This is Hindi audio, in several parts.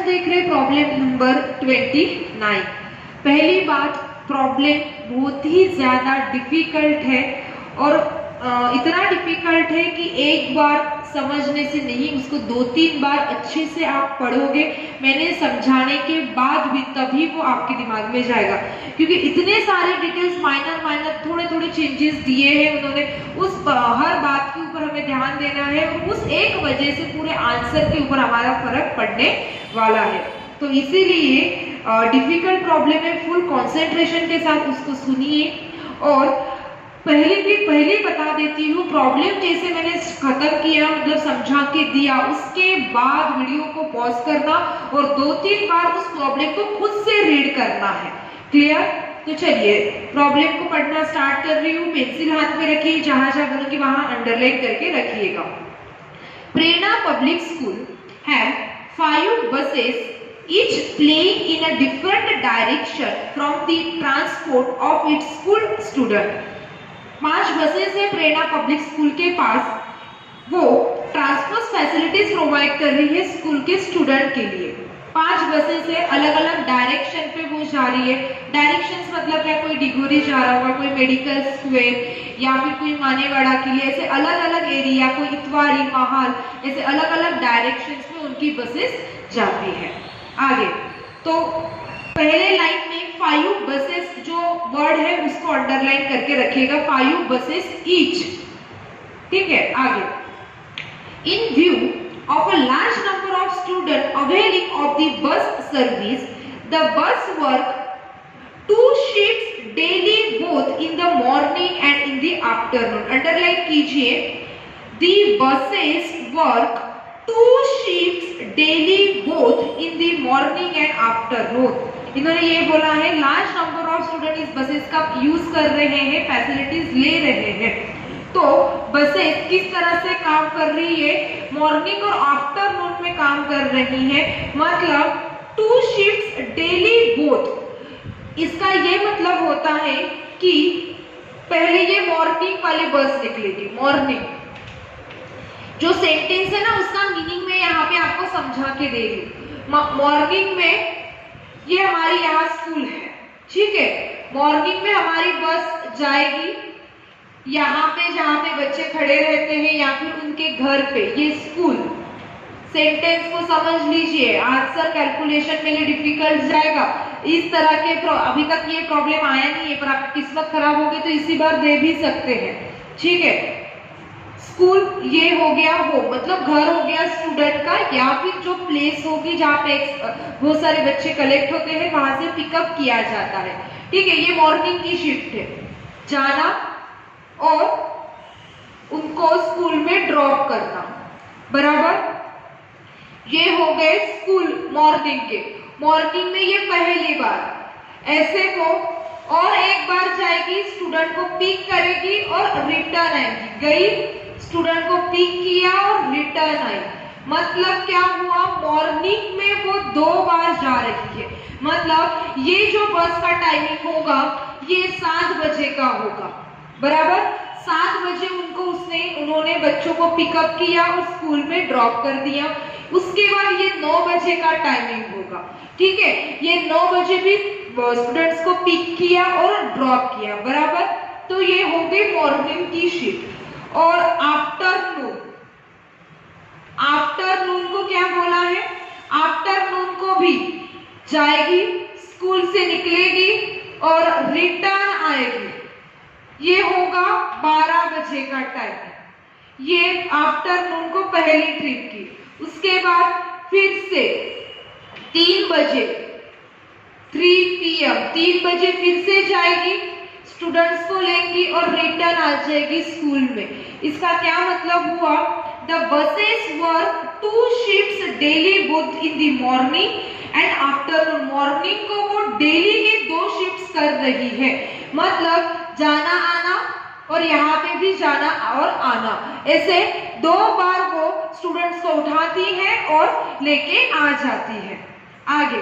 देख रहे प्रॉब्लम नंबर 29। पहली बात, प्रॉब्लम बहुत ही ज्यादा डिफिकल्ट है और इतना डिफिकल्ट है कि एक बार समझने से नहीं, उसको 2-3 बार अच्छे से आप पढ़ोगे, मैंने समझाने के बाद भी, तभी वो आपके दिमाग में जाएगा, क्योंकि इतने सारे डिटेल्स माइनर थोड़े थोड़े चेंजेस दिए हैं उन्होंने। उस हर बात के ऊपर हमें ध्यान देना है और उस एक वजह से पूरे आंसर के ऊपर हमारा फर्क पड़ने वाला है। तो इसीलिए डिफिकल्ट प्रॉब्लम है, फुल कंसंट्रेशन के साथ उसको सुनिए। और पहले बता देती हूँ, प्रॉब्लम जैसे मैंने खत्म किया, मतलब समझा के दिया, उसके बाद वीडियो को पॉज करना और 2-3 बार उस प्रॉब्लम को खुद से रीड करना है। क्लियर? तो चलिए प्रॉब्लम को पढ़ना स्टार्ट कर रही हूँ। पेंसिल हाथ में रखिए, जहां जहां बोलूंगी वहां अंडरलाइन करके रखिएगा। Prerna public school have 5 buses, each playing in a different direction from the transport of its school student। 5 buses है प्रेरणा पब्लिक स्कूल के पास, वो ट्रांसपोर्ट फैसिलिटीज प्रोवाइड कर रही है स्कूल के स्टूडेंट के लिए। 5 बसेस है, अलग अलग डायरेक्शन पे वो जा रही है। डायरेक्शंस मतलब क्या, कोई डिगोरी जा रहा होगा, कोई मेडिकल स्क्वायर या फिर कोई मानेवाड़ा के लिए, ऐसे अलग अलग एरिया, कोई इतवारी, महाल, ऐसे अलग अलग डायरेक्शंस में उनकी बसेस जाती है। आगे तो पहले लाइन में 5 बसेस जो वर्ड है उसको अंडरलाइन करके रखिएगा, 5 बसेस ईच। ठीक है, आगे इन view of a large number of student availing of the bus service, the bus work 2 shifts daily both in the morning and in the afternoon। Underline कीजिए, the buses work 2 shifts daily both in the morning and afternoon। इन्होंने ये बोला है लार्ज नंबर ऑफ स्टूडेंट इस बसेस का यूज कर रहे हैं, फैसिलिटीज ले रहे हैं। तो बसेस किस तरह से काम कर रही है, मॉर्निंग और आफ्टरनून में काम कर रही है, मतलब 2 शिफ्ट्स डेली बोथ। इसका ये मतलब होता है कि पहले ये मॉर्निंग वाली बस निकलेगी, मॉर्निंग जो सेंटेंस है ना उसका मीनिंग में यहाँ पे आपको समझा के दे रही। मॉर्निंग में ये हमारी यहाँ स्कूल है, ठीक है, मॉर्निंग में हमारी बस जाएगी यहाँ पे जहाँ पे बच्चे खड़े रहते हैं या फिर उनके घर पे, ये स्कूल। सेंटेंस को समझ लीजिए, आंसर कैलकुलेशन में ये डिफिकल्ट जाएगा। इस तरह के अभी तक ये प्रॉब्लम आया नहीं है, पर आपकी किस्मत खराब होगी तो इसी बार दे भी सकते हैं। ठीक है, स्कूल ये हो गया, वो मतलब घर हो गया स्टूडेंट का, या फिर जो प्लेस होगी जहाँ पे बहुत सारे बच्चे कलेक्ट होते हैं वहां से पिकअप किया जाता है। ठीक है, ये मॉर्निंग की शिफ्ट है, जाना और उनको स्कूल में ड्रॉप करना, बराबर। ये हो गए स्कूल मॉर्निंग के। मॉर्निंग में ये पहली बार ऐसे को और एक बार जाएगी, स्टूडेंट को पिक करेगी और रिटर्न आएगी। गई, स्टूडेंट को पिक किया और रिटर्न आई, मतलब क्या हुआ, मॉर्निंग में वो 2 बार जा रही है। मतलब ये जो बस का टाइमिंग होगा ये 7 बजे का होगा, बराबर। 7 बजे उन्होंने बच्चों को पिकअप किया और स्कूल में ड्रॉप कर दिया। उसके बाद ये 9 बजे का टाइमिंग होगा। ठीक है, ये 9 बजे भी स्टूडेंट्स को पिक किया और ड्रॉप किया, बराबर। तो ये हो गई मॉर्निंग की शिफ्ट। और आफ्टरनून को क्या बोला है, आफ्टरनून को भी जाएगी, स्कूल से निकलेगी और रिटर्न आएगी। ये होगा 12 बजे का टाइम। ये आफ्टरनून को पहली ट्रिप की। उसके बाद फिर से 3 बजे 3 PM 3 बजे फिर से जाएगी, स्टूडेंट्स को लेंगी और रिटर्न आ जाएगी स्कूल में। इसका क्या मतलब हुआ, the buses work 2 shifts daily both in the morning and afternoon. Morning को वो डेली के 2 शिफ्ट्स कर रही है, मतलब जाना आना और यहाँ पे भी जाना और आना, ऐसे 2 बार वो स्टूडेंट्स को उठाती है और लेके आ जाती है। आगे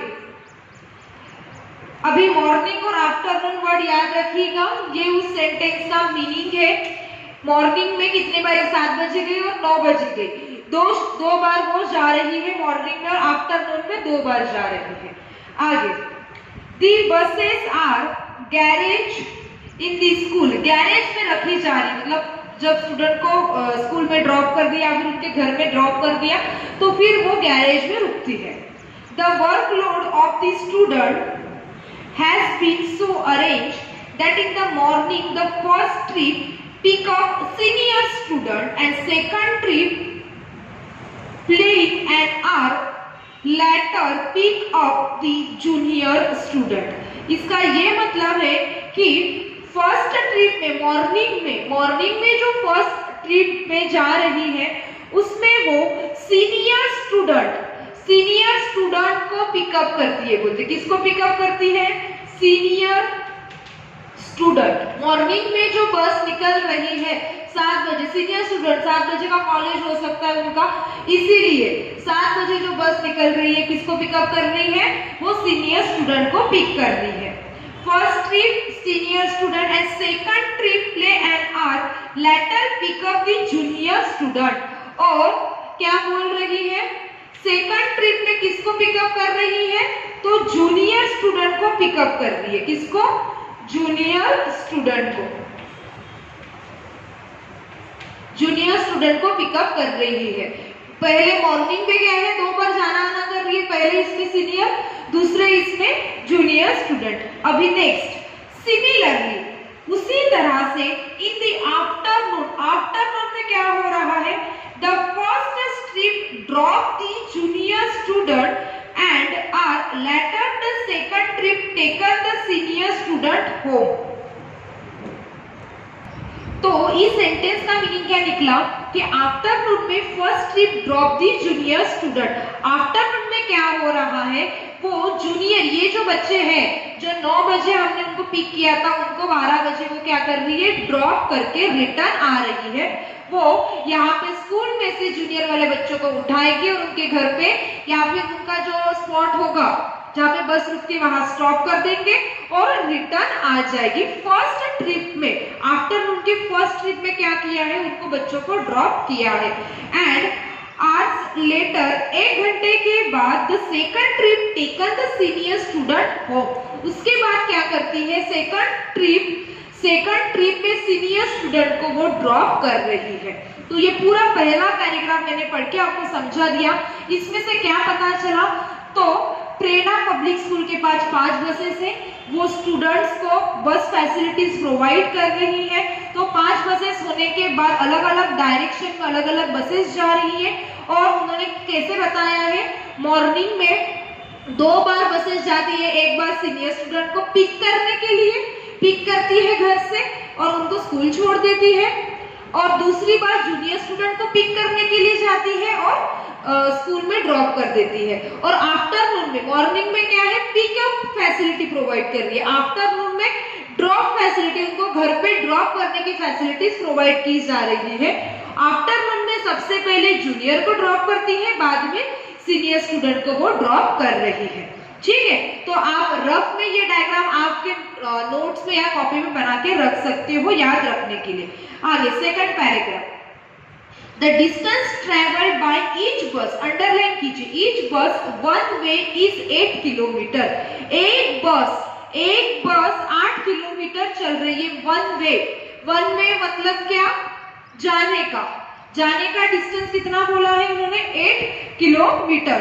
अभी मॉर्निंग और आफ्टरनून वर्ड याद रखिएगा, ये उस सेंटेंस का मीनिंग है। मॉर्निंग में कितने बार, 7 बजे गई और 9 बजे गई, दो बार वो जा रही है मॉर्निंग में और आफ्टरनून में 2 बार जा रही है। आगे, the buses are garage in the school, garage में रखी जा रही, मतलब जब स्टूडेंट को स्कूल में ड्रॉप कर दिया, फिर उनके घर में ड्रॉप कर दिया, तो फिर वो गैरेज में रुकती है। The workload of the student has been so arrange that in the morning the first trip pick up senior student and second trip playing an hour later pick up the junior student। इसका ये मतलब है कि फर्स्ट ट्रिप में मॉर्निंग में जो फर्स्ट ट्रिप में जा रही है उसमें वो सीनियर स्टूडेंट को पिकअप करती है। बोलते किसको पिकअप करती है? Senior student. मॉर्निंग में जो बस निकल रही है 7 बजे, सीनियर स्टूडेंट 7 बजे का कॉलेज हो सकता है उनका, इसीलिए 7 बजे जो बस निकल रही है किसको पिकअप कर रही है? वो सीनियर स्टूडेंट को पिक कर रही है। First trip senior student and second trip play an hour later pick up the junior student. और क्या बोल रही है? सेकंड ट्रिप में किसको पिकअप कर रही है? तो जूनियर स्टूडेंट को पिकअप कर रही है। किसको? जूनियर स्टूडेंट को पिकअप कर रही है। पहले मॉर्निंग में क्या है, 2 बार जाना आना कर रही है, पहले इसमें सीनियर, दूसरे इसमें जूनियर स्टूडेंट। अभी नेक्स्ट, सिमिलरली उसी तरह से इन द आफ्टरनून में क्या हो रहा है? The first trip drop the junior student and are later the second trip taken the senior student home। तो इस सेंटेंस का मीनिंग क्या निकला कि आफ्टरनून में फर्स्ट ट्रिप ड्रॉप दी जूनियर स्टूडेंट। आफ्टरनून में क्या हो रहा है? वो जूनियर, ये जो बच्चे हैं जो 9 बजे हमने उनको पिक किया था, उनको 12 बजे वो क्या कर रही है? ड्रॉप करके रिटर्न आ रही है। वो यहाँ पे स्कूल में से जूनियर वाले बच्चों को उठाएगी और उनके घर पे या फिर उनका जो स्पॉट होगा जहाँ पे बस रुकती वहां स्टॉप कर देंगे और रिटर्न आ जाएगी। फर्स्ट ट्रिप में, आफ्टरनून के फर्स्ट ट्रिप में क्या किया है? उनको बच्चों को ड्रॉप किया है। एंड आवर्स लेटर, 1 घंटे के बाद the second trip taken the senior student home. उसके बाद क्या करती है? सेकंड ट्रिप में सीनियर स्टूडेंट को वो ड्रॉप कर रही है। तो ये पूरा पहला पैराग्राफ मैंने पढ़ के आपको समझा दिया। इसमें से क्या पता चला? तो प्रेरणा पब्लिक स्कूल के पास 5 बसेस है, वो स्टूडेंट्स को बस फैसिलिटीज प्रोवाइड कर रही है। तो 5 बसेस होने के बाद अलग अलग डायरेक्शन में अलग अलग बसेस जा रही है। और उन्होंने कैसे बताया है? मॉर्निंग में 2 बार बसेस जाती है, एक बार सीनियर स्टूडेंट को पिक करने के लिए पिक करती है घर से और उनको स्कूल छोड़ देती है, और दूसरी बार जूनियर स्टूडेंट को पिक करने के लिए जाती है और स्कूल में ड्रॉप कर देती है। और आफ्टरनून में, मॉर्निंग में क्या है? पिकअप फैसिलिटी प्रोवाइड कर रही है। आफ्टरनून में ड्रॉप फैसिलिटी, उनको घर पे ड्रॉप करने की फैसिलिटीज प्रोवाइड की जा रही है। आफ्टरनून में सबसे पहले जूनियर को ड्रॉप करती है, बाद में सीनियर स्टूडेंट को वो ड्रॉप कर रही है। ठीक है, तो आप रफ में ये डायग्राम आपके नोट्स में या कॉपी में बना के रख सकते हो याद रखने के लिए। आगे second paragraph, the distance travelled by each बस, अंडरलाइन कीजिए, ईच बस वन वे इज 8 किलोमीटर। एक बस 8 किलोमीटर चल रही है। वन वे मतलब क्या? जाने का डिस्टेंस कितना बोला है उन्होंने? 8 kilometre.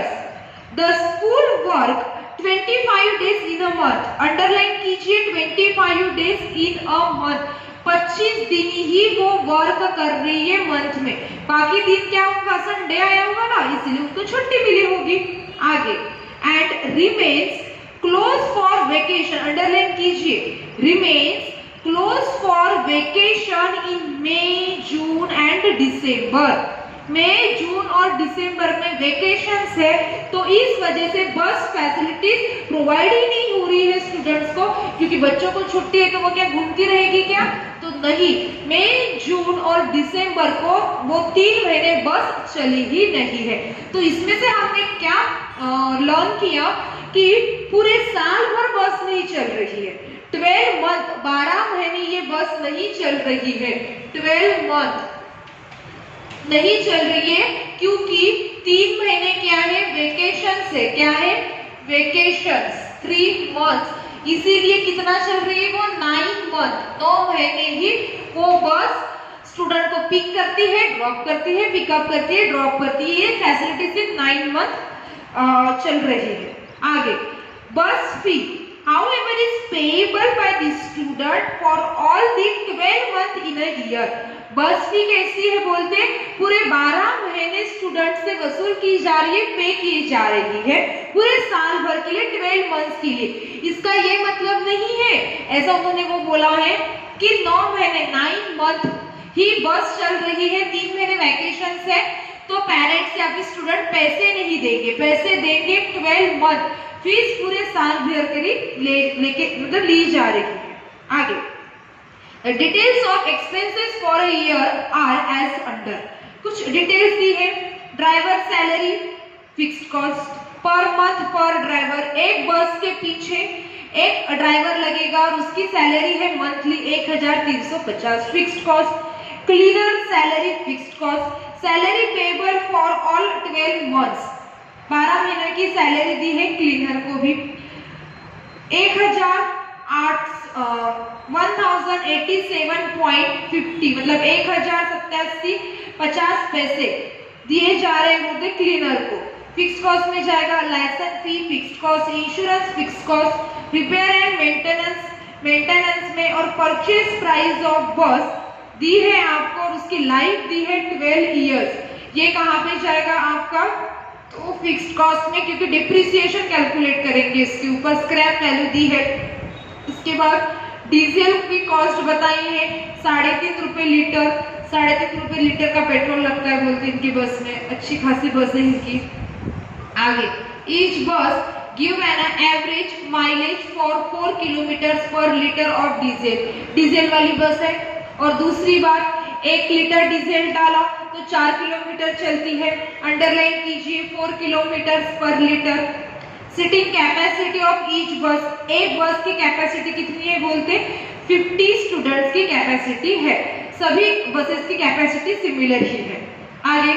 The school work 25 days in a month, underline कीजिए 25 days in a month, 25 दिन ही वो वर्क कर रही है मंथ में। बाकी दिन क्या होगा? संडे आया होगा ना, इसलिए उनको छुट्टी मिली होगी। आगे, and remains close for vacation, underline कीजिए, remains close for vacation in May, June and December. मई, जून और दिसंबर में वेकेशंस है, तो इस वजह से बस फैसिलिटीज प्रोवाइड ही नहीं हो रही है स्टूडेंट्स को, क्योंकि बच्चों को छुट्टी है तो वो क्या घूमती रहेगी क्या? तो नहीं, मई, जून और दिसंबर को वो 3 महीने बस चली ही नहीं है। तो इसमें से हमने क्या लर्न किया कि पूरे साल भर बस नहीं चल रही है। 12 मंथ, 12 महीने ये बस नहीं चल रही है। 12 मंथ नहीं चल रही है क्योंकि 3 महीने क्या है, वेकेशन है। क्या है, वेकेशन, 3 मंथ्स, इसीलिए कितना चल रही है वो 9 मंथ, 9 महीने ही वो बस स्टूडेंट को पिक करती है, ड्रॉप करती है, पिकअप करती है, ड्रॉप करती है। ये फैसिलिटी सिर्फ 9 मंथ चल रही है। आगे, बस फी however is payable by the student for all the 12 month in a year। बस फी कैसी है बोलते हैं, पूरे 12 महीने स्टूडेंट से वसूल की जा रही है, पे की जा रही है पूरे साल भर के लिए, 12 मंथ्स के लिए। इसका ये मतलब नहीं है, ऐसा उन्होंने वो बोला है कि 9 महीने 9 मंथ ही बस चल रही है, 3 महीने वैकेशन है, तो पेरेंट्स या फिर स्टूडेंट पैसे नहीं देंगे, पैसे देंगे 12 मंथ, फीस पूरे साल भर के लिए लेके मतलब ली जा रही है। आगे, The details of expenses for a year are as under। कुछ डिटेल्स दी है। Driver salary, fixed cost per month पर ड्राइवर, एक बस के पीछे एक ड्राइवर लगेगा और उसकी सैलरी है monthly 1350 fixed cost. Cleaner salary, fixed cost. Salary payable for all 12 months, 12 महीने की सैलरी दी है क्लीनर को भी। 1087.50 मतलब 1087.50 पैसे दिए जा रहे होते क्लीनर को। फिक्स कॉस्ट में जाएगा licence fee, fix cost, insurance, fix cost, repair and maintenance में, और परचेज प्राइस ऑफ बस दी है आपको और उसकी लाइफ दी है 12 इयर्स। ये कहाँ पे जाएगा आपका, तो फिक्स्ड कॉस्ट में, क्योंकि डिप्रिसिएशन कैलकुलेट करेंगे इसके ऊपर, स्क्रैप वैल्यू दी है। इसके बाद डीजल की कॉस्ट बताई है 3.5 रुपए लीटर, 3.5 रुपए लीटर का पेट्रोल लगता है बोलते इनकी बस में, अच्छी खासी बस है इनकी। आगे, ईच बस give an average mileage for 4 kilometre पर लीटर ऑफ डीजल, डीजल वाली बस है। और दूसरी बात, 1 लीटर डीजल डाला तो 4 किलोमीटर चलती है, अंडरलाइन कीजिए 4 किलोमीटर पर litre. Sitting capacity of each बस, एक बस की कैपेसिटी कितनी है बोलते, 50 स्टूडेंट्स की कैपेसिटी है, सभी बसेस की कैपेसिटी सिमिलर ही है। आगे,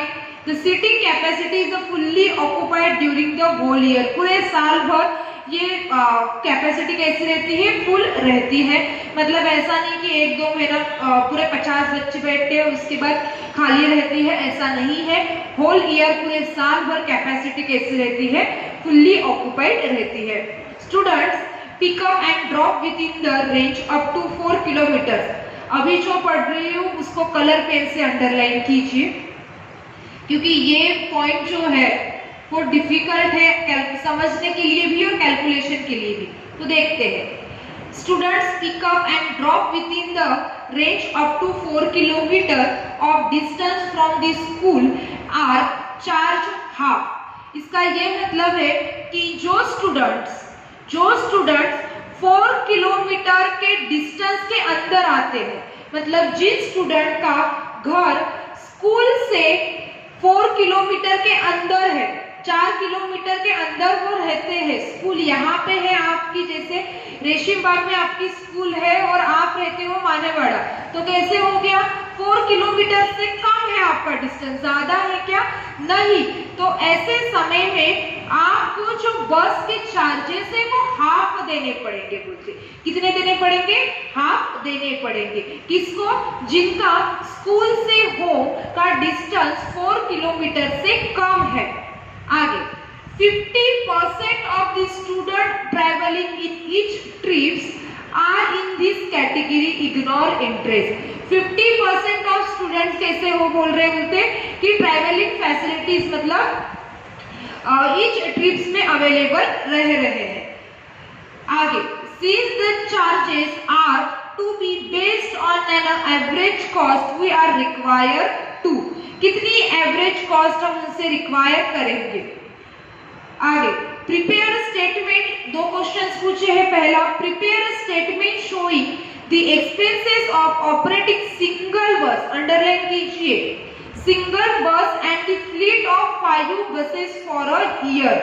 the seating capacity is fully occupied during the whole year, पूरे साल भर ये कैपेसिटी कैसी रहती है, फुल रहती है। मतलब ऐसा नहीं कि 1-2 महीना पूरे 50 बच्चे बैठते हैं उसके बाद खाली रहती है, ऐसा नहीं है। होल ईयर पूरे साल भर कैपेसिटी कैसी रहती है, फुल्ली ऑक्युपाइड रहती है। Students pick up and drop within the range up to 4 kilometre. अभी जो पढ़ रही हूँ उसको कलर पेन से अंडरलाइन कीजिए, क्योंकि ये पॉइंट जो है वो डिफिकल्ट है समझने के लिए भी और कैलकुलेशन के लिए भी। तो देखते हैं, students pick up and drop within the range up to 4 kilometre of distance from the school are charge half. इसका ये मतलब है कि जो स्टूडेंट्स 4 किलोमीटर के डिस्टेंस के अंदर आते हैं, मतलब जिन स्टूडेंट का घर स्कूल से 4 किलोमीटर के अंदर है, 4 किलोमीटर के अंदर वो रहते हैं, स्कूल यहाँ पे है आपकी, जैसे रेशीम बाग में आपकी स्कूल है और आप रहते हो मानेवाड़ा, तो कैसे हो गया, 4 किलोमीटर से कम है आपका डिस्टेंस, ज्यादा है क्या, नहीं। तो ऐसे समय में आपको जो बस के चार्जेस है वो हाफ देने पड़ेंगे। बोलते कितने देने पड़ेंगे, हाफ देने पड़ेंगे। किसको, जिनका स्कूल से होम का डिस्टेंस 4 किलोमीटर से कम है। आगे, 50% of the student traveling in each trips are in this category ignore interest। 50% of students कैसे हो बोल रहे बोलते कि ट्रैवलिंग फैसिलिटीज मतलब ईच ट्रिप्स में अवेलेबल रह रहे हैं। आगे, since the charges are to be based on an average cost we are required to, कितनी एवरेज कॉस्ट हम उनसे रिक्वायर करेंगे। आगे, प्रिपेयर स्टेटमेंट, 2 क्वेश्चंस पूछे हैं। पहला, prepare statement showing the expenses of operating single बस, अंडरलाइन कीजिए। सिंगल बस and the fleet of 5 buses for a year.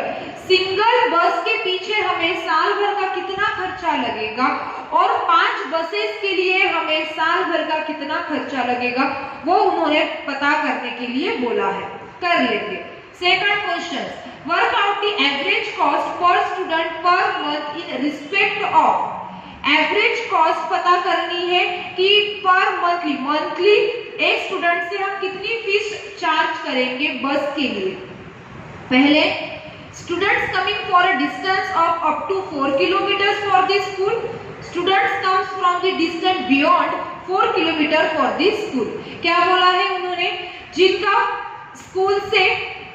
Single बस के पीछे हमें साल भर का कितना खर्चा लगेगा और 5 बसेस के लिए हमें साल भर का कितना खर्चा लगेगा, वो उन्होंने पता करने के लिए बोला है। कर लेंगे। Second question, work out the average cost per student per month in respect of. Average cost पता करनी है कि पर मंथली एक स्टूडेंट से हम कितनी फीस चार्ज करेंगे बस के लिए। पहले, students coming for a distance of up to 4 kilometre for the school. Students comes from the distance beyond 4 kilometre for the school. क्या बोला है उन्होंने? जिनका स्कूल से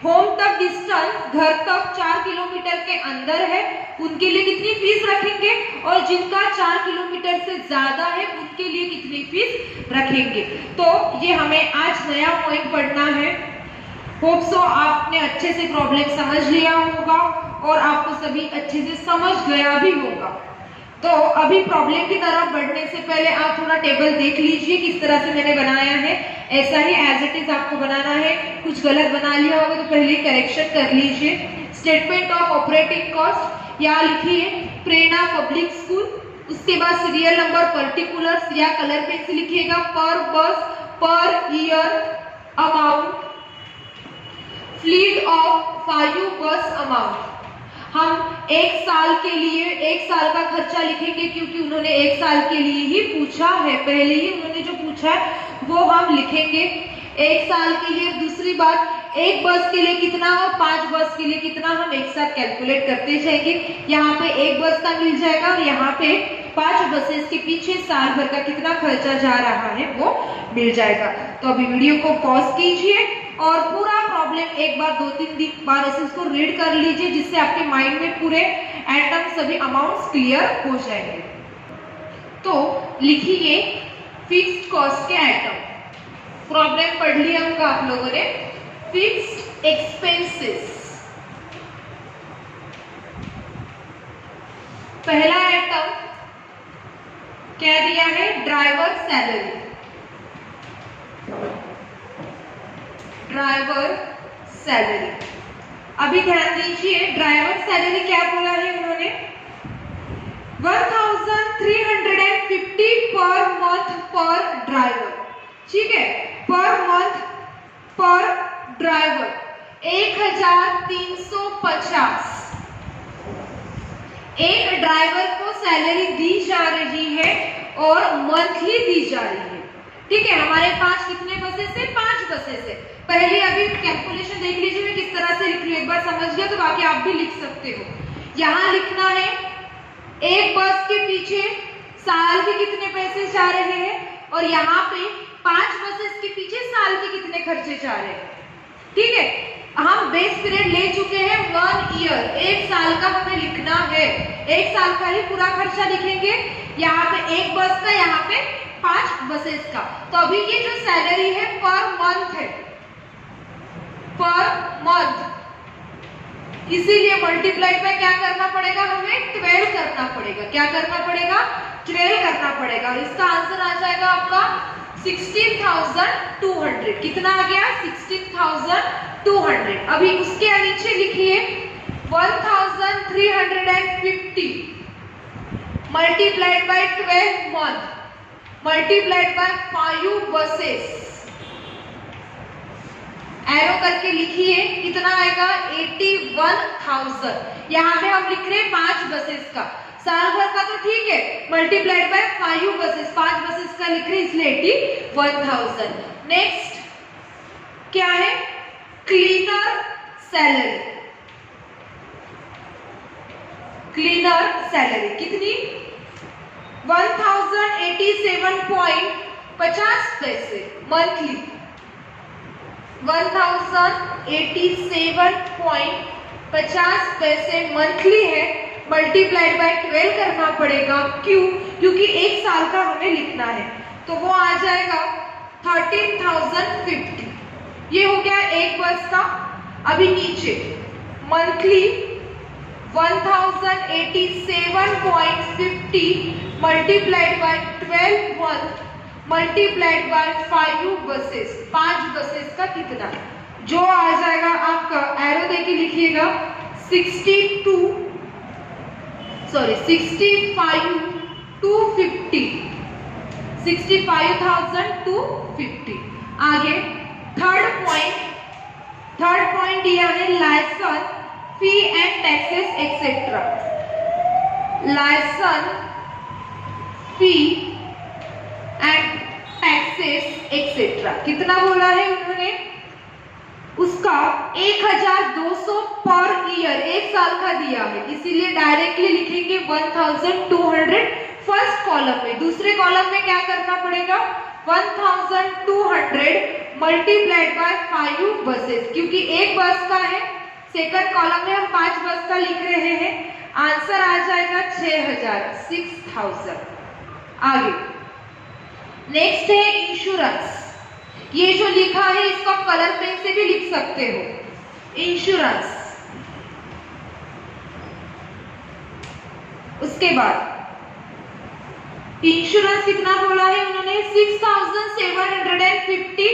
होम तक डिस्टेंस, घर तक 4 किलोमीटर के अंदर है, उनके लिए कितनी फीस रखेंगे, और जिनका 4 किलोमीटर से ज्यादा है उनके लिए कितनी फीस रखेंगे। तो ये हमें आज नया पॉइंट पढ़ना है। होप सो आपने अच्छे से प्रॉब्लम समझ लिया होगा और आपको सभी अच्छे से समझ गया भी होगा। तो अभी प्रॉब्लम की तरफ बढ़ने से पहले आप थोड़ा टेबल देख लीजिए किस तरह से मैंने बनाया है। ऐसा ही एज इट इज आपको बनाना है। कुछ गलत बना लिया होगा तो पहले करेक्शन कर लीजिए। स्टेटमेंट ऑफ ऑपरेटिंग कॉस्ट यहाँ लिखिए प्रेरणा पब्लिक स्कूल, उसके बाद सीरियल नंबर पर्टिकुलर्स या कलर पेन से लिखिएगा, पर बस, per year amount, fleet of 5 बस अमाउंट। हम एक साल के लिए एक साल का खर्चा लिखेंगे क्योंकि उन्होंने एक साल के लिए ही पूछा है, पहले ही उन्होंने जो पूछा है वो हम लिखेंगे एक साल के लिए। दूसरी बात, एक बस के लिए कितना और 5 बस के लिए कितना हम एक साथ कैलकुलेट करते जाएंगे। यहाँ पे एक बस का मिल जाएगा और यहाँ पे 5 बसेस के पीछे साल भर का कितना खर्चा जा रहा है वो मिल जाएगा। तो अभी वीडियो को पॉज कीजिए और पूरा प्रॉब्लम एक बार 2-3 बार ऐसे उसको रीड कर लीजिए, जिससे आपके माइंड में पूरे एटम सभी अमाउंट्स क्लियर हो जाएंगे। तो लिखिए फिक्स्ड कॉस्ट के आइटम। प्रॉब्लम पढ़ लिया होगा आप लोगों ने। फिक्स्ड एक्सपेंसेस, पहला आइटम क्या दिया है? Driver salary. ड्राइवर सैलरी, अभी ध्यान दीजिए ड्राइवर सैलरी क्या बोला है उन्होंने? 1350 पर मंथ पर ड्राइवर। ठीक है, पर मंथ पर ड्राइवर 1350 एक ड्राइवर को सैलरी दी जा रही है और मंथली दी जा रही है। ठीक है, हमारे पास कितने बसेस है? 5 बसेस है। पहले अभी कैलकुलेशन देख लीजिए, मैं किस तरह से लिख रही हूँ, एक बार समझ गया तो बाकी आप भी लिख सकते हो। यहाँ लिखना है एक बस के पीछे साल के कितने पैसे जा रहे हैं और यहाँ पे 5 बसेस के पीछे साल के कितने खर्चे जा रहे हैं। ठीक है, हम बेस पीरियड ले चुके हैं 1 ईयर, एक साल का हमें लिखना है। एक साल का ही पूरा खर्चा लिखेंगे, यहाँ पे एक बस का, यहाँ पे 5 बसेस का। तो अभी ये जो सैलरी है पर मंथ है, पर मंथ, इसीलिए मल्टीप्लाई पे क्या करना पड़ेगा? हमें 12 करना पड़ेगा। क्या करना पड़ेगा? 12 करना पड़ेगा। और इसका आंसर आ जाएगा आपका 16,200। कितना आ गया? 16,200। अभी उसके नीचे लिखिए 1350 multiplied by 12 month multiplied by 5 buses. Arrow करके लिखिए कितना आएगा? 81,000। यहाँ पे हम लिख रहे हैं 5 बसेस का, साल भर का तो ठीक है, मल्टीप्लाइड बाय 5 बसेस, 5 बसेस का लिख रहे हैं इसलिए 81,000। नेक्स्ट क्या है? Cleaner salary. क्लीनर सैलरी कितनी? 1087.50 पैसे मंथली। 1087.50 पैसे मंथली है, मल्टीप्लाइड बाय 12 करना पड़ेगा। क्यों? क्योंकि एक साल का हमें लिखना है, तो वो आ जाएगा 13,050। ये हो गया एक बस का। अभी नीचे monthly 1087.50 multiplied by 12 month multiplied by 5 buses, 5 buses का कितना, जो आ जाएगा आपका एरो देके लिखिएगा 65 to 50, 65,000 to 50। आगे थर्ड पॉइंट दिया है licence fee and taxes etcetera, licence fee and taxes etcetera कितना बोला है उन्होंने, उसका 1200 पर ईयर, एक साल का दिया है, इसीलिए डायरेक्टली लिखेंगे 1200 फर्स्ट कॉलम में। दूसरे कॉलम में क्या करना पड़ेगा, 1200 मल्टीप्लाइड बाय 5 बसेस, क्योंकि एक बस का है, सेकंड कॉलम में हम 5 बस का लिख रहे हैं, आंसर आ जाएगा 6000। आगे नेक्स्ट है इंश्योरेंस, ये जो लिखा है इसको कलर पेन से भी लिख सकते हो, इंश्योरेंस। उसके बाद इंश्योरेंस कितना बोला है उन्होंने, 6750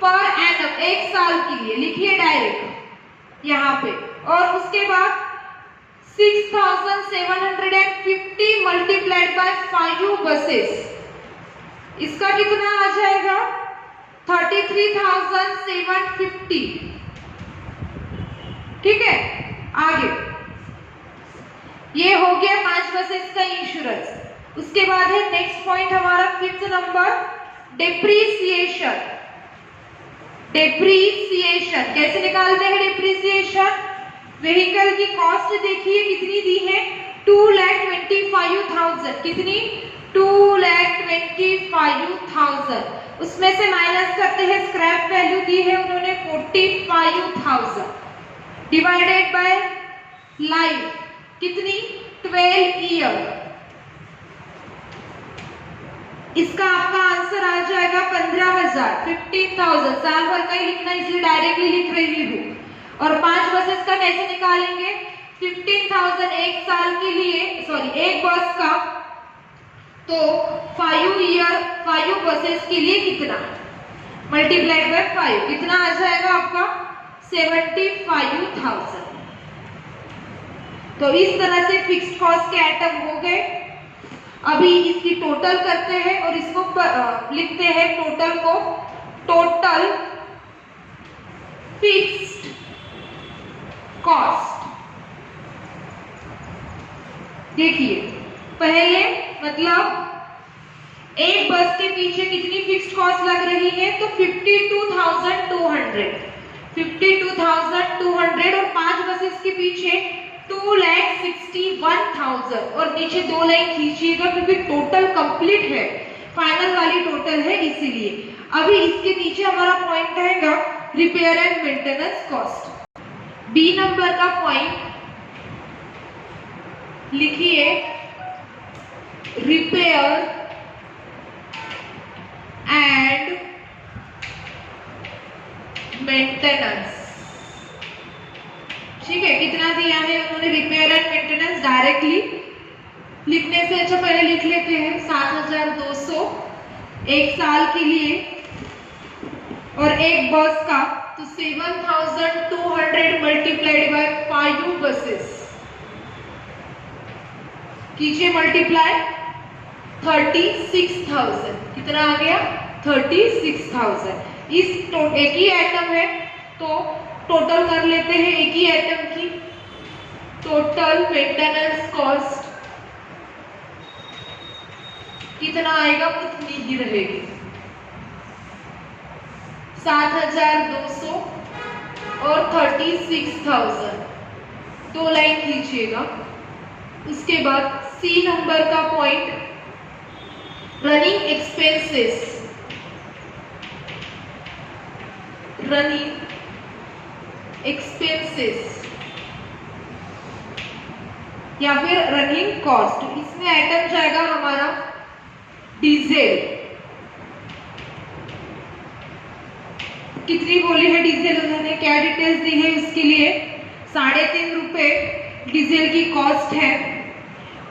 पर एनम, एक साल के लिए, लिखिए डायरेक्ट यहाँ पे। और उसके बाद 6750 मल्टीप्लाइड बाय 5 बसेस, इसका कितना आ जाएगा 33,750। ठीक है, आगे ये हो गया 5 बसेस का इंश्योरेंस। उसके बाद है नेक्स्ट पॉइंट हमारा 5th नंबर, डेप्रीसिएशन। डेप्रीसिएशन कैसे निकालते हैं डेप्रीसिएशन, व्हीकल की कॉस्ट देखिए कितनी दी है, 2,25,000, कितनी 2,25,000, उसमें से माइनस करते हैं स्क्रैप वैल्यू दी है उन्होंने 45,000 डिवाइडेड बाय लाइफ कितनी 12 ईयर, इसका आपका आंसर आ जाएगा 15,000, 15,000, साल भर का ही लिखना इसलिए डायरेक्टली लिख रही हूँ। और 5 बसेस का कैसे निकालेंगे, 15,000 एक साल के लिए, सॉरी एक बस का, तो 5 बसेस के लिए कितना, मल्टीप्लाइड बाय 5 कितना आ जाएगा आपका 75,000। तो इस तरह से फिक्स्ड कॉस्ट के आइटम हो गए। अभी इसकी टोटल करते हैं और इसको लिखते हैं टोटल को, टोटल फिक्स्ड कॉस्ट। देखिए पहले मतलब एक बस के पीछे कितनी फिक्स्ड कॉस्ट लग रही है, तो 52,200 और 5 बसेस के पीछे 2,61,000 और नीचे 2 लाइन खींचिएगा क्योंकि टोटल कंप्लीट है, फाइनल वाली टोटल है इसीलिए। अभी इसके नीचे हमारा पॉइंट आएगा repair and maintenance cost. B number का पॉइंट लिखिए रिपेयर एंड मेंटेनेंस। ठीक है, कितना दिया है उन्होंने रिपेयर एंड मेंटेनेंस, डायरेक्टली लिखने से अच्छा पहले लिख लेते हैं 7,200 एक साल के लिए और एक बस का, तो 7,200 मल्टीप्लाइड बाय 5 बसेस, कीजिए मल्टीप्लाई 36,000, कितना आ गया 36,000। इस एक ही आइटम है तो टोटल कर लेते हैं एक ही आइटम की, टोटल मेंटेनेंस कॉस्ट कितना आएगा उतनी ही रहेगी 7,200 और 36,000, 2 लाइन खींचिएगा। उसके बाद सी नंबर का point running expenses, running expenses या फिर रनिंग कॉस्ट, इसमें आइटम जाएगा हमारा डीजल। कितनी बोली है डीजल उन्होंने, क्या डिटेल्स दी है इसके लिए, 3.5 रुपए डीजल की कॉस्ट है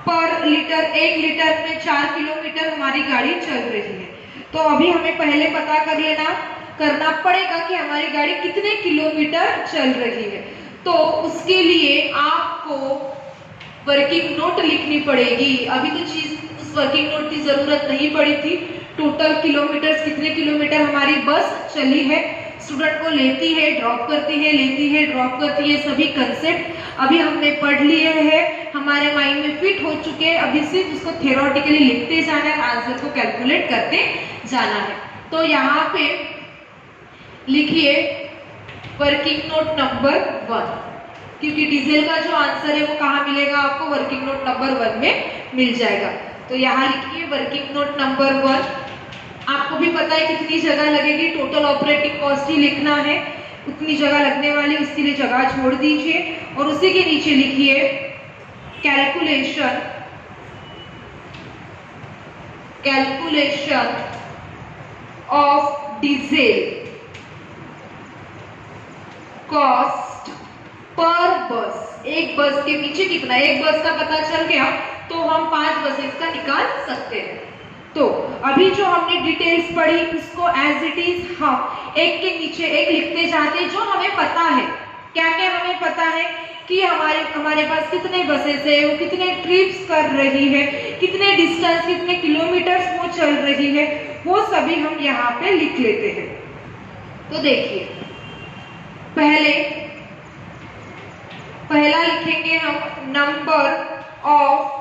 पर लीटर, 1 लीटर में 4 किलोमीटर हमारी गाड़ी चल रही है। तो अभी हमें पहले पता करना पड़ेगा कि हमारी गाड़ी कितने किलोमीटर चल रही है। तो उसके लिए आपको वर्किंग नोट लिखनी पड़ेगी। अभी तो उस वर्किंग नोट की जरूरत नहीं पड़ी थी। टोटल किलोमीटर, कितने किलोमीटर हमारी बस चली है, स्टूडेंट को लेती है, ड्रॉप करती है, लेती है, ड्रॉप करती है, सभी कंसेप्ट अभी हमने पढ़ लिए हैं, हमारे माइंड में फिट हो चुके हैं। अभी सिर्फ उसको थियोरेटिकली लिखते जाना है, आंसर को कैलकुलेट करते जाना है। तो यहाँ पे लिखिए वर्किंग नोट नंबर 1, क्योंकि डीजल का जो आंसर है वो कहाँ मिलेगा आपको, वर्किंग नोट नंबर 1 में मिल जाएगा। तो यहाँ लिखिए वर्किंग नोट नंबर 1। आपको भी पता है कितनी जगह लगेगी, टोटल ऑपरेटिंग कॉस्ट ही लिखना है, उतनी जगह लगने वाली, उसके लिए जगह छोड़ दीजिए और उसी के नीचे लिखिए calculation of diesel cost per बस। एक बस के पीछे कितना, एक बस का पता चल गया तो हम 5 बसेस का निकाल सकते हैं। तो अभी जो हमने डिटेल्स पढ़ी उसको एज इट इज हम एक के नीचे एक लिखते जाते हैं। जो हमें पता है, क्या क्या हमें पता है कि हमारे पास कितने बसेस है, वो कितने ट्रिप्स कर रही है, कितने डिस्टेंस, कितने किलोमीटर्स वो चल रही है, वो सभी हम यहाँ पे लिख लेते हैं। तो देखिए पहला लिखेंगे हम number of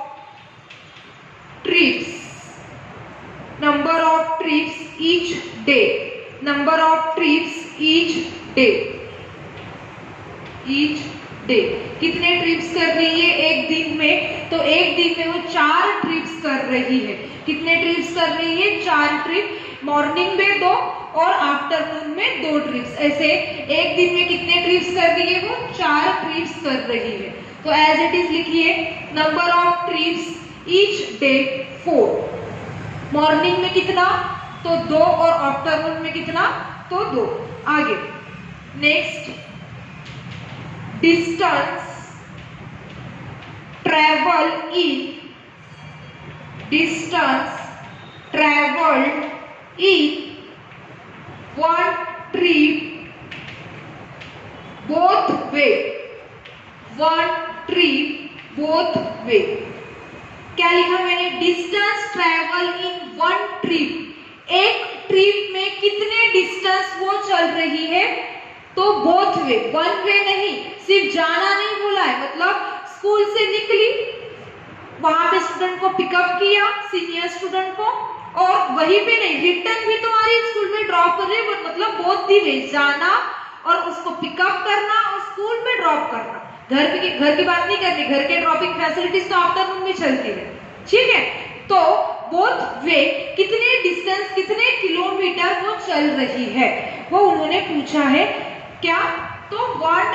trips each day, number of trips each day. कितने ट्रिप्स कर रही है एक दिन में, तो एक दिन में वो 4 ट्रिप्स कर रही है। कितने ट्रिप्स कर रही है, 4 ट्रिप, मॉर्निंग में 2 और आफ्टरनून में 2 ट्रिप्स। ऐसे एक दिन में कितने ट्रिप्स कर रही है, वो 4 ट्रिप्स कर रही है। तो एज इट इज लिखिए number of trips each day 4। Morning में कितना, तो 2 और आफ्टरनून में कितना, तो 2। आगे next, distance travelled in one trip both way, one trip both way। क्या लिखा मैंने, डिस्टेंस ट्रेवल इन 1 ट्रिप, एक ट्रिप में कितने डिस्टेंस वो चल रही है, तो बोथ वे, 1 वे नहीं, सिर्फ जाना नहीं बोला है, मतलब स्कूल से निकली, वहां पे स्टूडेंट को पिकअप किया, सीनियर स्टूडेंट को, और वहीं पे नहीं, रिटर्न भी तुम्हारी स्कूल में ड्रॉप कर रही है, मतलब बोथ दी वे, जाना और उसको पिकअप करना और स्कूल में ड्रॉप करना। घर की बात नहीं करनी, घर के ड्रॉपिंग फैसिलिटीज तो आफ्टरनून में चलती है, ठीक है। तो बोथ वे कितने डिस्टेंस, कितने किलोमीटर वो चल रही है, वो उन्होंने पूछा है। क्या, तो 1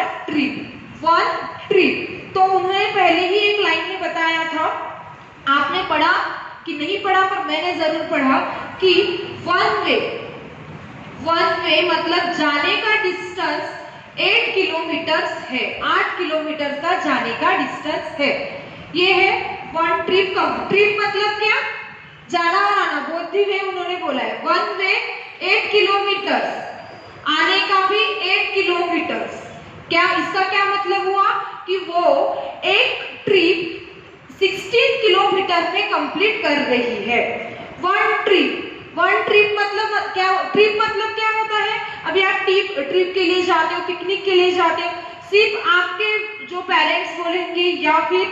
ट्रिप। तो उन्होंने पहले ही एक लाइन में बताया था, आपने पढ़ा कि नहीं पढ़ा, पर मैंने जरूर पढ़ा कि 1 वे मतलब जाने का डिस्टेंस 8 किलोमीटर है, 8 किलोमीटर का जाने का डिस्टेंस है। ये है 1 ट्रिप का। ट्रिप मतलब क्या, जाना और आना, बोथ दी वे उन्होंने बोला है। 1 वे 8 किलोमीटर, आने का भी 8 किलोमीटर। क्या इसका क्या मतलब हुआ कि वो एक ट्रिप 16 किलोमीटर में कंप्लीट कर रही है। 1 ट्रिप मतलब क्या, ट्रिप मतलब क्या होता है, अभी आप ट्रिप के लिए जाते हो, पिकनिक के लिए जाते हो, सिर्फ आपके जो पेरेंट्स बोलेंगे या फिर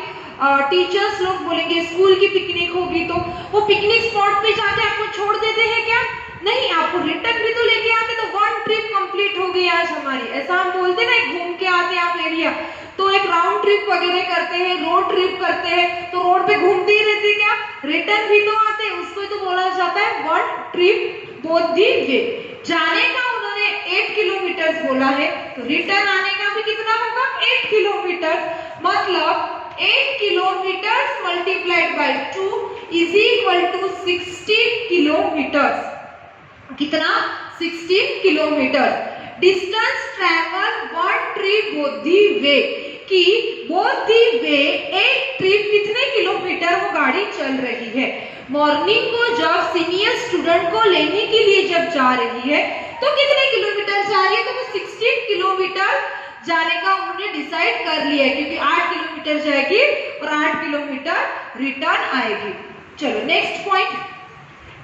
टीचर्स लोग बोलेंगे स्कूल की पिकनिक होगी तो वो पिकनिक स्पॉट पे जाके आपको छोड़ देते हैं क्या, नहीं, आपको रिटर्न भी तो लेके आते। तो 1 ट्रिप कंप्लीट हो गई आज हमारी, ऐसा हम बोलते ना, घूम के आते हैं आप एरिया, तो एक राउंड ट्रिप वगैरह करते हैं, रोड ट्रिप करते हैं, तो रोड पे घूमते ही रहते, क्या रिटर्न भी तो आते, उसको तो बोला जाता है 1 ट्रिप बोथ दी वे। जाने का उन्होंने 8 किलोमीटर बोला है, तो रिटर्न आने का भी कितना होगा, 8 किलोमीटर, मतलब 8 kilometre multiplied by 2 is equal to 16 kilometre. कितना, 16 kilometre. Distance travel 1 trip both the way, कि बोथ दी वे एक ट्रिप कितने किलोमीटर वो गाड़ी चल रही है। मॉर्निंग को जब सीनियर स्टूडेंट को लेने के लिए जब जा रही है तो कितने किलोमीटर जा रही है, तो वो 16 किलोमीटर जाने का उन्होंने डिसाइड कर लिया है, क्योंकि 8 किलोमीटर जाएगी और 8 किलोमीटर रिटर्न आएगी। चलो नेक्स्ट पॉइंट,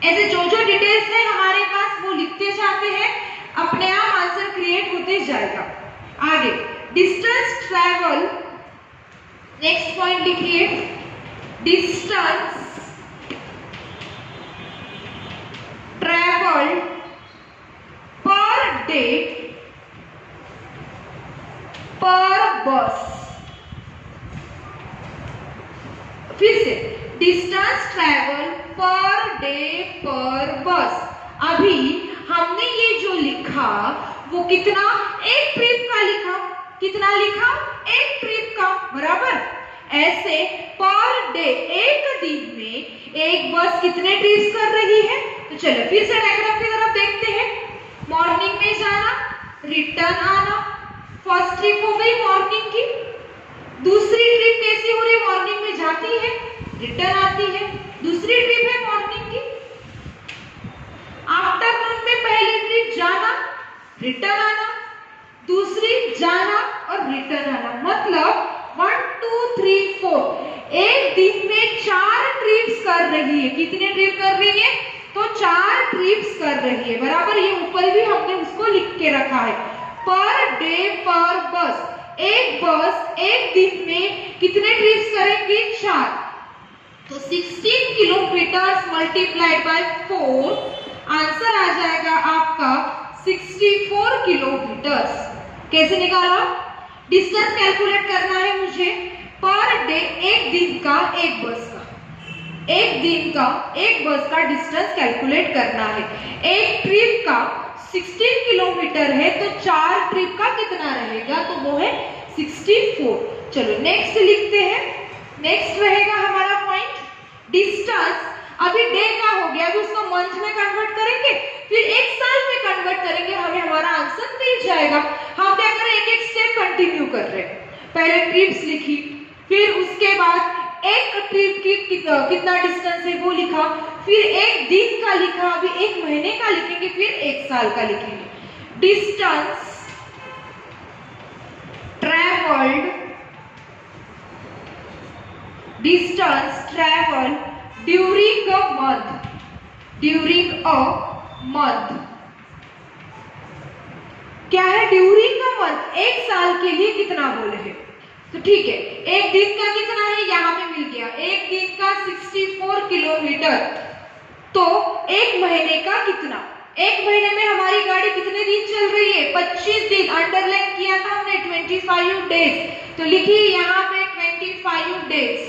ऐसे जो डिटेल्स है हमारे पास वो लिखते जाते हैं, अपने आप आंसर क्रिएट होते जाएगा। आगे डिस्टेंस ट्रैवल, नेक्स्ट पॉइंट लिखिए, डिस्टेंस ट्रैवल पर डे पर बस। फिर से डिस्टेंस ट्रैवल पर डे पर बस। अभी हमने ये जो लिखा वो कितना, एक ट्रिप का लिखा, कितना लिखा, एक ट्रिप का, बराबर। ऐसे पर डे, एक दिन में एक बस कितने ट्रिप्स कर रही है, तो चलो फिर से डायग्राम की तरफ देखते हैं। मॉर्निंग में जाना, रिटर्न आना, फर्स्ट ट्रिप हो गई मॉर्निंग की। दूसरी ट्रिप कैसी हो रही, मॉर्निंग में जाती है, रिटर्न आती है, दूसरी ट्रिप है मॉर्निंग की। आफ्टरनून में पहली ट्रिप जाना, रिटर्न आना, दूसरी जाना और रिटर्न आना, मतलब 1 2 3 4 एक दिन में 4 ट्रिप्स कर रही है। कितने ट्रिप कर रही है, तो 4 ट्रिप्स कर रही है, बराबर। ये ऊपर भी हमने उसको लिख के रखा है, पर डे पर बस। एक बस एक दिन में कितने ट्रिप्स करेंगी, 4, तो 16 किलोमीटर मल्टीप्लाइड बाय 4, आंसर आ जाएगा आपका 64 किलोमीटर। कैसे निकाला, डिस्टेंस कैलकुलेट करना है मुझे, पर डे एक दिन का एक बस का, एक दिन का एक बस का डिस्टेंस कैलकुलेट करना है। एक ट्रिप का 16 किलोमीटर है, तो 4 ट्रिप का कितना रहेगा, तो वो है 64। चलो नेक्स्ट लिखते हैं। नेक्स्ट रहेगा हमारा पॉइंट, डिस्टेंस। अभी डे का हो गया, अभी उसको मंथ में कन्वर्ट करेंगे, फिर एक साल में कन्वर्ट करेंगे, हमें हमारा आंसर मिल जाएगा। हम क्या करें, एक एक स्टेप कंटिन्यू कर रहे हैं। पहले ट्रिप्स लिखी, फिर उसके बाद एक ट्रिप की कितना डिस्टेंस है वो लिखा, फिर एक दिन का लिखा, अभी एक महीने का लिखेंगे, फिर एक साल का लिखेंगे। Distance travelled, distance travel during a month, during a month. क्या है, ड्यूरिंग अ मंथ, एक साल के लिए कितना बोले हैं, तो ठीक है। एक दिन का कितना है, यहाँ पे मिल गया, एक दिन का 64 किलोमीटर, तो एक महीने का कितना, एक महीने में हमारी गाड़ी कितने दिन चल रही है, 25 दिन। अंडरलाइन किया था हमने 25 डेज, तो लिखिए यहाँ पे 25 डेज।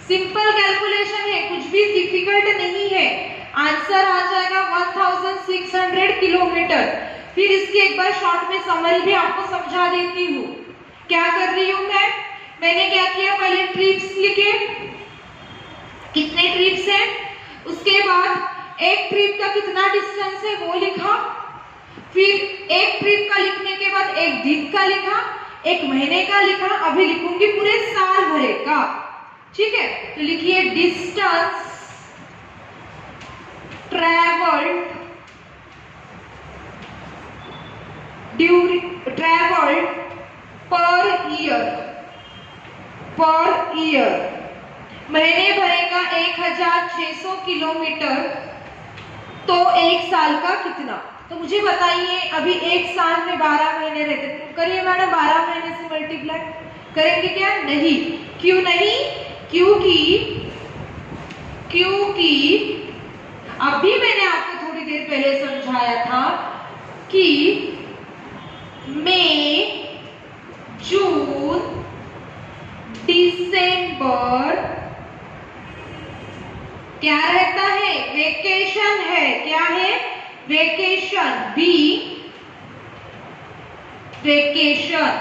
सिंपल कैलकुलेशन है, कुछ भी डिफिकल्ट नहीं है, आंसर आ जाएगा 1600 किलोमीटर। फिर इसकी एक बार शॉर्ट में समरी भी आपको समझा देती हूँ। क्या कर रही हूँ मैंने क्या किया, पहले ट्रिप्स लिखे, कितने ट्रिप्स है, उसके बाद एक ट्रिप का कितना डिस्टेंस है वो लिखा, फिर एक ट्रिप का लिखने के बाद एक दिन का लिखा, एक महीने का लिखा, अभी लिखूंगी पूरे साल भरे का, ठीक है। तो लिखिए distance travelled travelled per year, per year, महीने भरेगा 1600 किलोमीटर, तो एक साल का कितना, तो मुझे बताइए। अभी एक साल में 12 महीने रहते, तो करिए मैडम 12 महीने से मल्टीप्लाई करेंगे क्या, नहीं। क्यों नहीं, क्योंकि अभी मैंने आपको थोड़ी देर पहले समझाया था कि मई, जून, दिसंबर क्या रहता है, वेकेशन है। क्या है, वेकेशन, बी वेकेशन।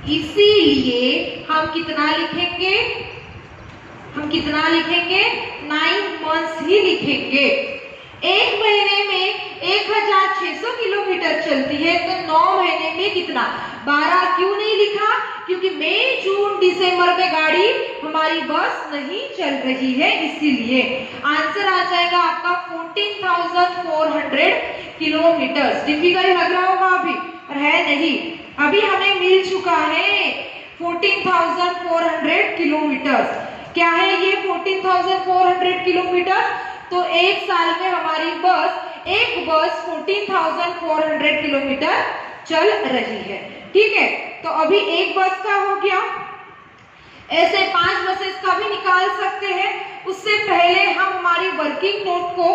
इसीलिए हम कितना लिखेंगे, 9 मंथ्स ही लिखेंगे। एक महीने में 1600 किलोमीटर चलती है तो 9 महीने में कितना? 12 क्यों नहीं लिखा? क्योंकि मई जून दिसंबर में गाड़ी हमारी बस नहीं चल रही है, इसीलिए आंसर आ जाएगा आपका 14,400 किलोमीटर। डिफिकल्ट लग रहा होगा अभी, और है नहीं, अभी हमें मिल चुका है 14,400 किलोमीटर। क्या है ये 14,400 किलोमीटर? तो एक साल में हमारी एक बस 14,400 किलोमीटर चल रही है। ठीक है, तो अभी एक बस का हो गया, ऐसे 5 बसेस का भी निकाल सकते हैं। उससे पहले हम हमारी वर्किंग नोट को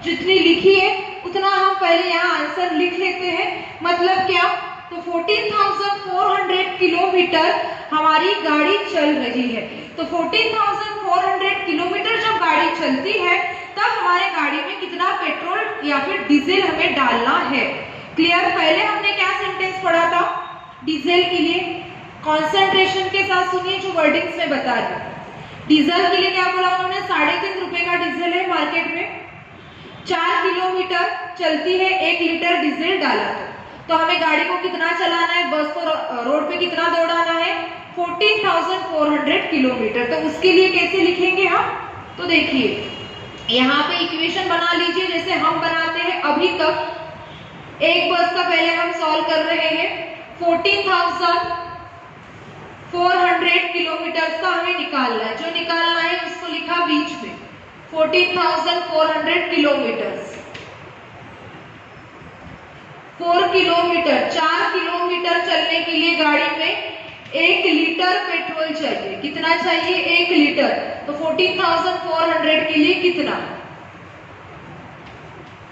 जितनी लिखी है उतना हम पहले यहाँ आंसर लिख लेते हैं। मतलब क्या? तो 14,400 किलोमीटर हमारी गाड़ी चल रही है। तो 14,400 किलोमीटर जब गाड़ी चलती है तब हमारे गाड़ी में कितना पेट्रोल या फिर डीजल हमें डालना है। क्लियर? पहले हमने क्या सेंटेंस पढ़ा था डीजल के लिए? कॉन्सेंट्रेशन के साथ सुनिए जो वर्डिंग्स में बता रही। डीजल के लिए क्या बोला उन्होंने? 3.5 रुपए का डीजल है मार्केट में, 4 किलोमीटर चलती है, 1 लीटर डीजल डाला तो हमें गाड़ी को कितना चलाना है, बस को रोड पे कितना दौड़ाना है? 14,400 किलोमीटर। तो उसके लिए कैसे लिखेंगे हम? तो देखिए यहाँ पे इक्वेशन बना लीजिए जैसे हम बनाते हैं अभी तक। एक बस का पहले हम सॉल्व कर रहे हैं। 14,400 किलोमीटर का हमें निकालना है, जो निकालना है उसको लिखा बीच में 14,400 किलोमीटर। 4 किलोमीटर, 4 किलोमीटर चलने के लिए गाड़ी में 1 लीटर पेट्रोल चाहिए। कितना चाहिए? 1 लीटर। तो 14,400 के लिए कितना?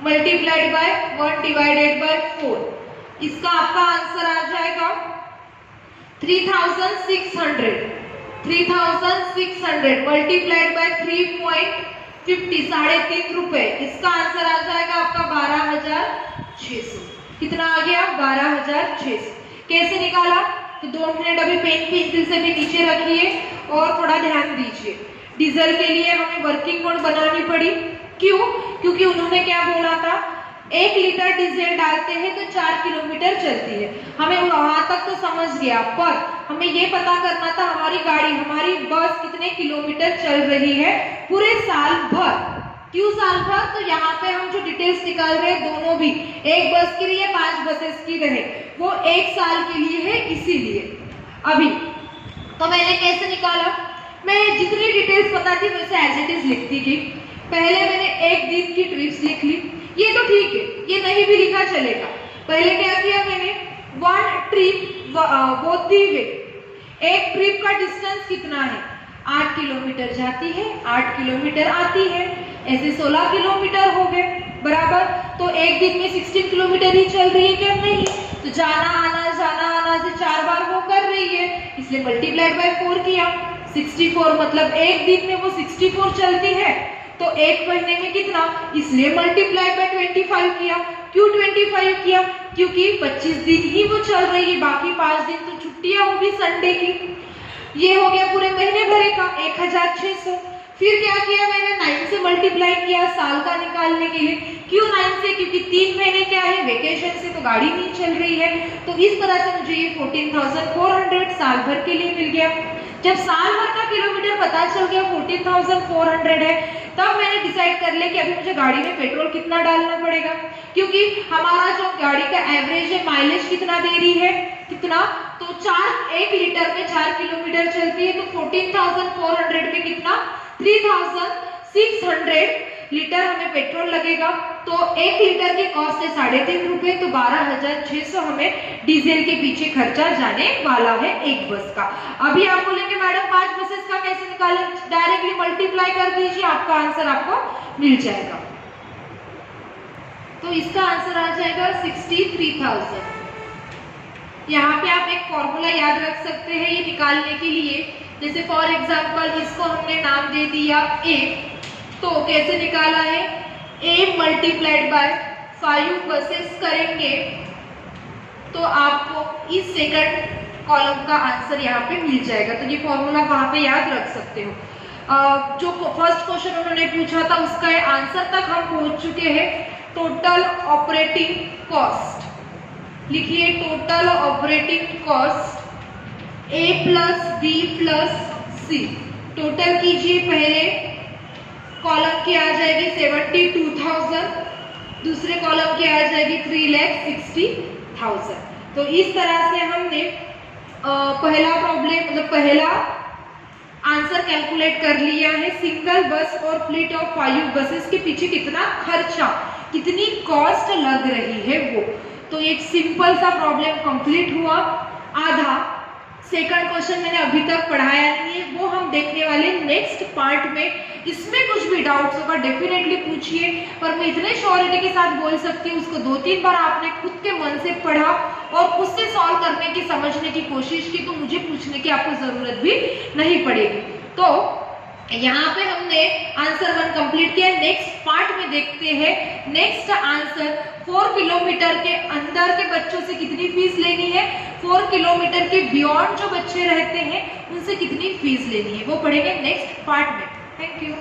Multiplied by 1 divided by 4। इसका आपका आंसर आ जाएगा 3,600। 3,600 मल्टीप्लाइड बाय 3.50, 3.5 रुपए। इसका आंसर आ जाएगा आपका 12,600। कितना आ गया? 12,600। कैसे निकाला? तो 2 मिनट अभी पेन पेंसिल से भी नीचे रखिए और थोड़ा ध्यान दीजिए। डीजल के लिए हमें वर्किंग नोट बनानी पड़ी। क्यों? क्योंकि उन्होंने क्या बोला था? 1 लीटर डीजल डालते हैं तो 4 किलोमीटर चलती है। हमें वहां तक तो समझ गया, पर हमें ये पता करना था हमारी गाड़ी, हमारी बस कितने किलोमीटर चल रही है पूरे साल भर। क्यों साल भर? तो यहाँ पे हम जो डिटेल्स निकाल रहे हैं दोनों भी, एक बस के लिए 5 बसेस की रहे, वो 1 साल के लिए है, इसीलिए। अभी तो मैंने कैसे निकाला? मैं जितनी डिटेल्स पता थी वैसे एज इट इज लिखती गई। पहले मैंने 1 दिन की ट्रिप्स लिख ली, ये तो ठीक है, ये नहीं भी लिखा चलेगा। पहले क्या किया मैंने? 1 ट्रिप बोथ दी वे। एक ट्रिप का डिस्टेंस कितना है? 8 किलोमीटर जाती है, 8 किलोमीटर आती है, ऐसे 16 किलोमीटर हो गए बराबर। तो एक दिन में 16 किलोमीटर ही चल रही है क्या? नहीं, तो जाना आना से 4 बार वो कर रही है, इसलिए मल्टीप्लाइड बाय 4 किया। 64 मतलब एक दिन में वो 64 चलती है, तो एक महीने में कितना? इसलिए मल्टीप्लाइड बाय 25 किया। क्यों 25 किया? क्योंकि 25 दिन ही वो चल रही है, बाकी 5 दिन तो छुट्टियां होगी संडे की। ये हो गया पूरे महीने भरे का 1,600। फिर क्या किया मैंने? 9 से मल्टीप्लाई किया साल का निकालने के लिए। क्यों 9 से? क्योंकि 3 महीने क्या है? वेकेशन से तो गाड़ी नहीं चल रही है। तो इस तरह से मुझे ये 14,400 साल भर के लिए मिल गया। जब साल भर का किलोमीटर पता चल गया 14,400 है, तब मैंने डिसाइड कर लिया कि अभी मुझे गाड़ी में पेट्रोल कितना डालना पड़ेगा, क्योंकि हमारा जो गाड़ी का एवरेज है माइलेज कितना दे रही है? कितना? तो 1 लीटर में 4 किलोमीटर चलती है, तो 14,400 में कितना? 3,600 लीटर हमें पेट्रोल लगेगा। तो 1 लीटर की कॉस्ट है 3.5 रुपए, तो 12,600 हमें डीजल के पीछे खर्चा जाने वाला है एक बस का। अभी आप बोलेंगे मैडम 5 बसेस का कैसे निकालें? डायरेक्टली मल्टीप्लाई कर दीजिए, आपका आंसर आपको मिल जाएगा। तो इसका आंसर आ जाएगा 63,000। यहाँ पे आप एक फॉर्मूला याद रख सकते हैं ये निकालने के लिए। जैसे फॉर एग्जांपल इसको हमने नाम दे दिया A, तो कैसे निकाला है? A मल्टीप्लाइड बाय 5 बसेस करेंगे तो आपको इस सेकंड कॉलम का आंसर यहाँ पे मिल जाएगा। तो ये फॉर्मूला वहां पे याद रख सकते हो। जो फर्स्ट क्वेश्चन उन्होंने पूछा था उसका आंसर तक हम पहुंच चुके हैं। Total operating cost. लिखिए टोटल ऑपरेटिंग कॉस्ट ए प्लस बी प्लस सी। टोटल कीजिए, पहले कॉलम की आ जाएगी 72,000, दूसरे कॉलम की आ जाएगी 3,60,000। तो इस तरह से हमने पहला प्रॉब्लम मतलब पहला आंसर कैलकुलेट कर लिया है। सिंगल बस और फ्लीट ऑफ 5 बसेस के पीछे कितना खर्चा, कितनी कॉस्ट लग रही है वो। तो एक सिंपल सा प्रॉब्लम कंप्लीट हुआ आधा। सेकंड क्वेश्चन मैंने अभी तक पढ़ाया नहीं है, वो हम देखने वाले नेक्स्ट पार्ट में। इसमें कुछ भी डाउट्स होगा डेफिनेटली पूछिए, पर मैं इतने श्योरिटी के साथ बोल सकती हूँ उसको 2-3 बार आपने खुद के मन से पढ़ा और खुद से सॉल्व करने की, समझने की कोशिश की, तो मुझे पूछने की आपको जरूरत भी नहीं पड़ेगी। तो यहाँ पे हमने आंसर 1 कंप्लीट किया। नेक्स्ट पार्ट में देखते हैं नेक्स्ट आंसर 4 किलोमीटर के अंदर के बच्चों से कितनी फीस लेनी है, 4 किलोमीटर के बियॉन्ड जो बच्चे रहते हैं उनसे कितनी फीस लेनी है, वो पढ़ेंगे नेक्स्ट पार्ट में। Thank you.